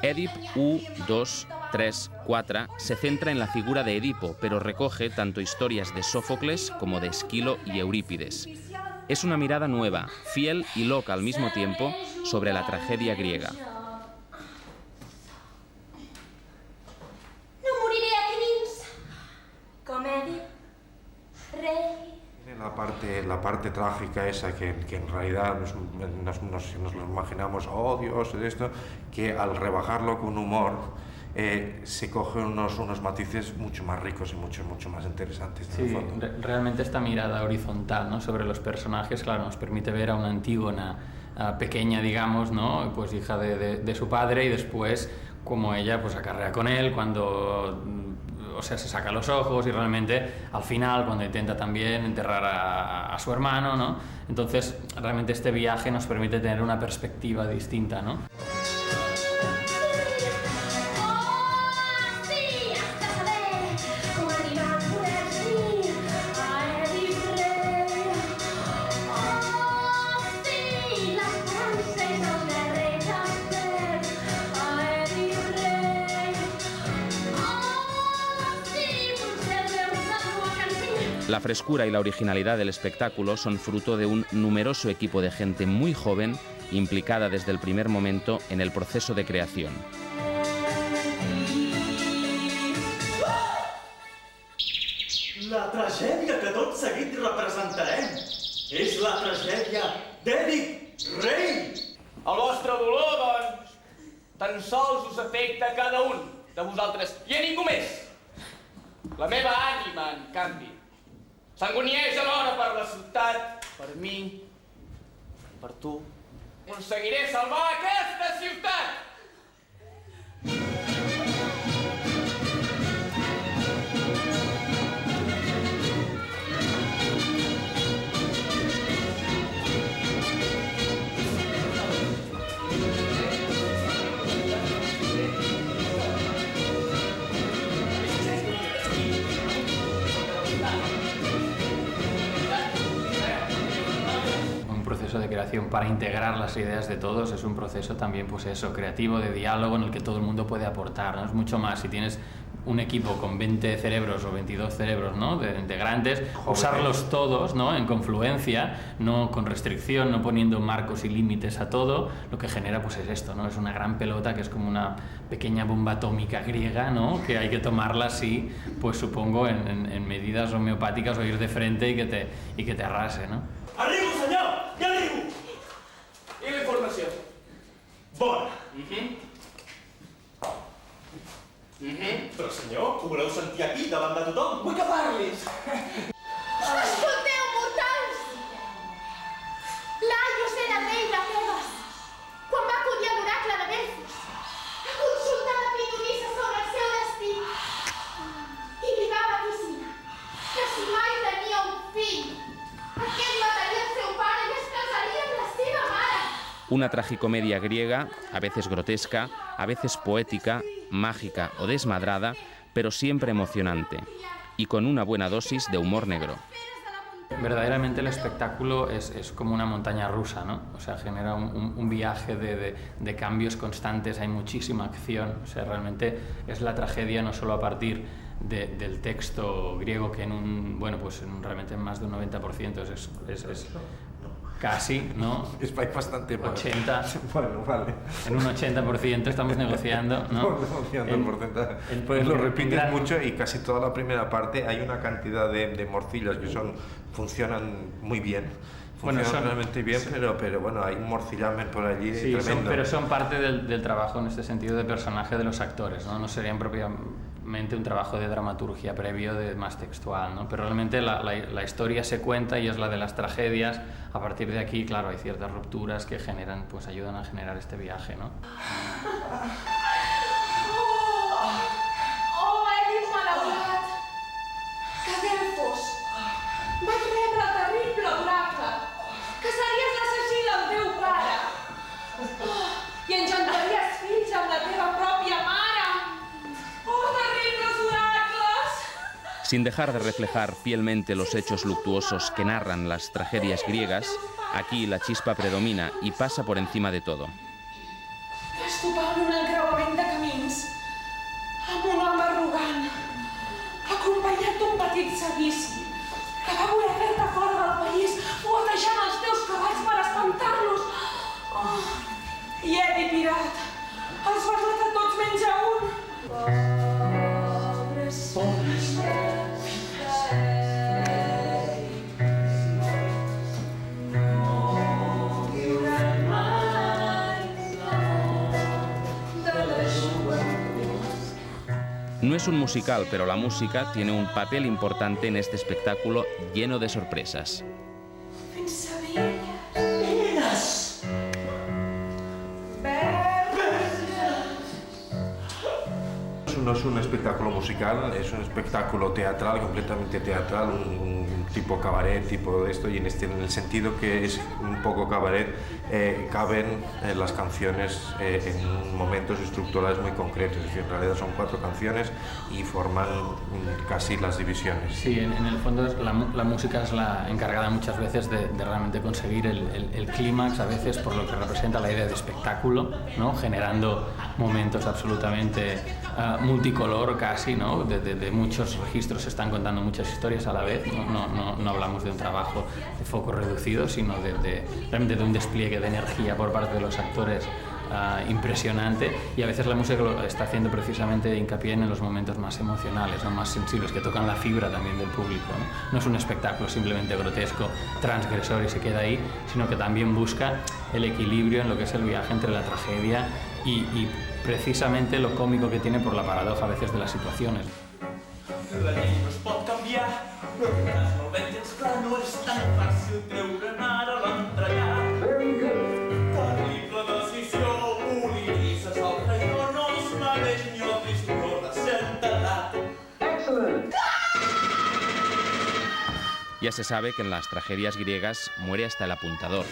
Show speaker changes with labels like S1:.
S1: Èdip 1, 2, 3, 4 se centra en la figura de Edipo, pero recoge tanto historias de Sófocles como de Esquilo y Eurípides. Es una mirada nueva, fiel y loca al mismo tiempo sobre la tragedia griega.
S2: No moriré aquí dins, com Èdip, rei.
S3: La parte trágica esa que en realidad nos lo imaginamos, oh Dios, esto, que al rebajarlo con humor se cogen unos matices mucho más ricos y mucho más interesantes.
S4: Sí, realmente esta mirada horizontal, ¿no?, sobre los personajes, claro, nos permite ver a una Antígona pequeña, digamos, ¿no?, pues hija de su padre, y después como ella pues acarrea con él cuando, o sea, se saca los ojos, y realmente al final cuando intenta también enterrar a su hermano, ¿no? Entonces realmente este viaje nos permite tener una perspectiva distinta, ¿no?
S1: La frescura y la originalidad del espectáculo son fruto de un numeroso equipo de gente muy joven implicada desde el primer momento en el proceso de creación.
S5: La tragèdia que tot seguit representarem és la tragèdia d'Èdip, rei!
S6: El vostre dolor, doncs, tan sols us afecta a cada un de vosaltres i a ningú més. La meva ànima, en canvi, s'angonieix alhora per la ciutat, per mi, per tu. Aconseguiré salvar aquesta ciutat!
S4: De creación para integrar las ideas de todos es un proceso también, pues eso, creativo, de diálogo, en el que todo el mundo puede aportar, ¿no? Es mucho más si tienes un equipo con 20 cerebros o 22 cerebros, ¿no?, de integrantes, usarlos todos, ¿no?, en confluencia, no con restricción, no poniendo marcos y límites a todo. Lo que genera pues es esto, ¿no? Es una gran pelota que es como una pequeña bomba atómica griega, ¿no?, que hay que tomarla así, pues supongo en medidas homeopáticas, o ir de frente y que te arrase, ¿no?
S5: Arribo, senyor! Ja arribo!
S6: I la informació?
S5: Bona! Però, senyor, ho voleu sentir aquí, davant de tothom? Vull que parlis!
S2: Escolteu, mortals! Laios era rei de Tebes, quan va acudir a l'oracle de Delfos a consultar la pitonissa sobre el seu destí. I li va vaticinar que si mai tenia un fill, aquest mataria el seu pare i es casaria amb la seva mare.
S1: Una tragicomedia griega, a veces grotesca, a veces poética, mágica o desmadrada, pero siempre emocionante, y con una buena dosis de humor negro.
S4: Verdaderamente el espectáculo es como una montaña rusa, ¿no? O sea, genera un viaje de cambios constantes, hay muchísima acción, o sea, realmente es la tragedia no solo a partir del texto griego, que realmente en más de un 90% es casi, ¿no?
S3: Es bastante más.
S4: 80.
S3: Bueno, vale.
S4: En un 80% estamos negociando, ¿no?
S3: Estamos negociando el porcentaje. Pues lo repites mucho, y casi toda la primera parte hay una cantidad de morcillas que funcionan muy bien. Funcionan realmente bien, sí. pero bueno, hay un morcillamen por allí, sí, tremendo.
S4: Pero son parte del trabajo en este sentido de personaje de los actores, ¿no? No serían propiamente un trabajo de dramaturgia previo, de más textual, ¿no? Pero realmente la historia se cuenta, y es la de las tragedias. A partir de aquí, claro, hay ciertas rupturas que generan, pues ayudan a generar este viaje, ¿no?
S2: Oh, Èdip malaurat, que Delfos vaig rebre el terrible oracle que series l'assassí del teu pare i engendraries fills amb la teva pròpia mare. Oh, terribles oracles!
S1: Sin dejar de reflejar fielmente los hechos luctuosos que narran las tragedias griegas, aquí la chispa predomina y pasa por encima de todo.
S2: Vas topar en un encreuament seguissin, que va voler fer-te fora del país, fuetejant els teus cavalls per espantar-los. Oh, i Edi Pirat, els vas matar tots menys a un. Pobres filles.
S1: No es un musical, pero la música tiene un papel importante en este espectáculo lleno de sorpresas.
S3: No es un espectáculo musical, es un espectáculo teatral, completamente teatral, un tipo cabaret, tipo de esto, y en el sentido que es un poco cabaret, caben las canciones en momentos estructurales muy concretos, es decir, en realidad son 4 canciones y forman casi las divisiones.
S4: Sí, en el fondo la música es la encargada muchas veces de realmente conseguir el clímax, a veces por lo que representa la idea de espectáculo, ¿no? Generando momentos absolutamente multicolor casi, ¿no? De muchos registros, se están contando muchas historias a la vez, no hablamos de un trabajo de foco reducido, sino realmente de un despliegue de energía por parte de los actores impresionante, y a veces la música lo está haciendo precisamente hincapié en los momentos más emocionales, ¿no? Más sensibles, que tocan la fibra también del público, ¿no? No es un espectáculo simplemente grotesco, transgresor y se queda ahí, sino que también busca el equilibrio en lo que es el viaje entre la tragedia y precisamente lo cómico que tiene por la paradoja a veces de las situaciones.
S7: La llei no es pot canviar, però que cas no el veig és clar, no és tan fàcil treure'n ara l'entrellat. Terrible decisió, Ulisses el rei no es mereix ni el trist honor de ser enterrat. Excellent!
S1: Ya se sabe que en las tragedias griegas muere hasta el apuntador.